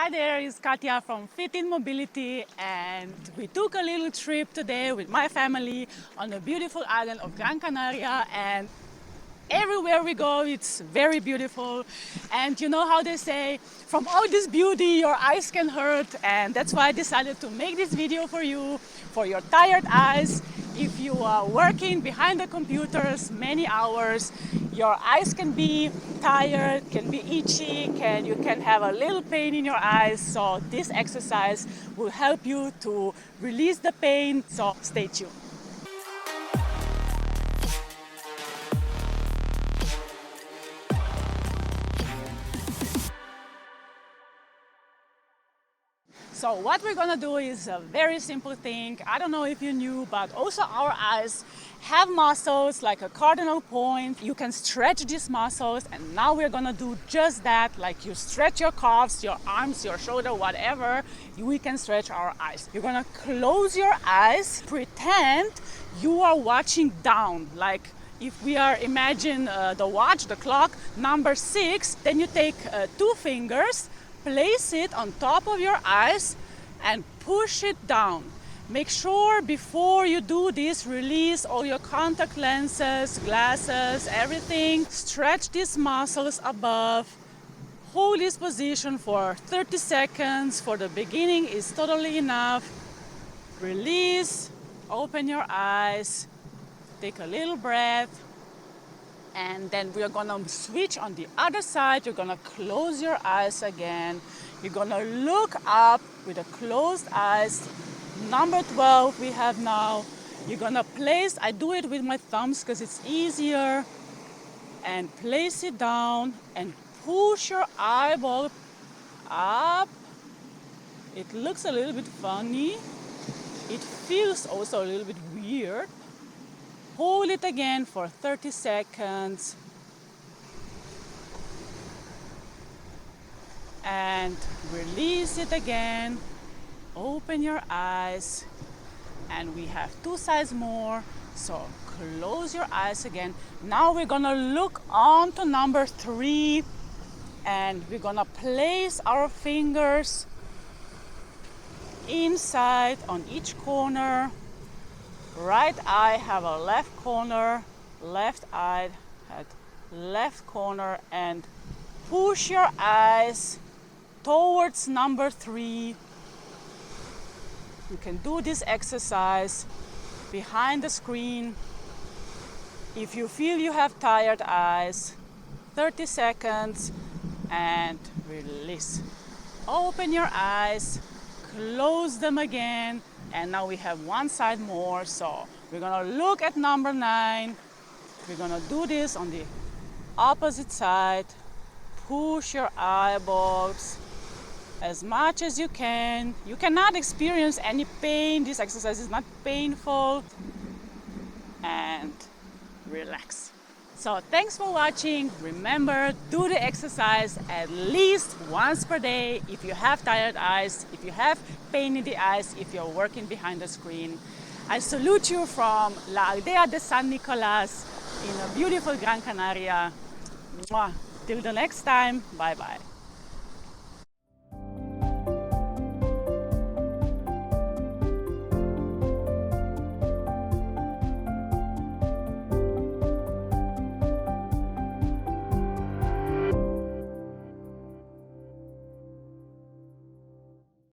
Hi there, it's Katya from FitInMobility, and we took a little trip today with my family on the beautiful island of Gran Canaria, and everywhere we go it's very beautiful. And you know how they say, from all this beauty your eyes can hurt, and that's why I decided to make this video for you, for your tired eyes. If you are working behind the computers many hours, your eyes can be tired, can be itchy, you can have a little pain in your eyes. So this exercise will help you to release the pain, so stay tuned. So what we're gonna do is a very simple thing. I don't know if you knew, but also our eyes have muscles like a cardinal point. You can stretch these muscles, and now we're gonna do just that. Like you stretch your calves, your arms, your shoulder, whatever, we can stretch our eyes. You're gonna close your eyes, pretend you are watching down. Like if we are, imagine the watch, the clock, number 6, then you take 2 fingers, place it on top of your eyes and push it down. Make sure before you do this, release all your contact lenses, glasses, everything. Stretch these muscles above. Hold this position for 30 seconds. For the beginning is totally enough. Release, open your eyes, take a little breath. And then we are gonna switch on the other side. You're gonna close your eyes again. You're gonna look up with a closed eyes. Number 12 we have now. You're gonna place, I do it with my thumbs because it's easier. And place it down and push your eyeball up. It looks a little bit funny. It feels also a little bit weird. Hold it again for 30 seconds. And release it again. Open your eyes. And we have 2 sides more. So close your eyes again. Now we're gonna look on to number 3. And we're gonna place our fingers inside on each corner. Right eye have a left corner, left eye had left corner, and push your eyes towards number 3. You can do this exercise behind the screen. If you feel you have tired eyes, 30 seconds and release. Open your eyes, close them again. And now we have 1 side more, so we're gonna look at number 9. We're gonna do this on the opposite side. Push your eyeballs as much as you can. You cannot experience any pain. This exercise is not painful. And relax. So thanks for watching. Remember, do the exercise at least once per day if you have tired eyes, if you have pain in the eyes, if you're working behind the screen. I salute you from La Aldea de San Nicolas in a beautiful Gran Canaria. Mwah. Till the next time, bye-bye.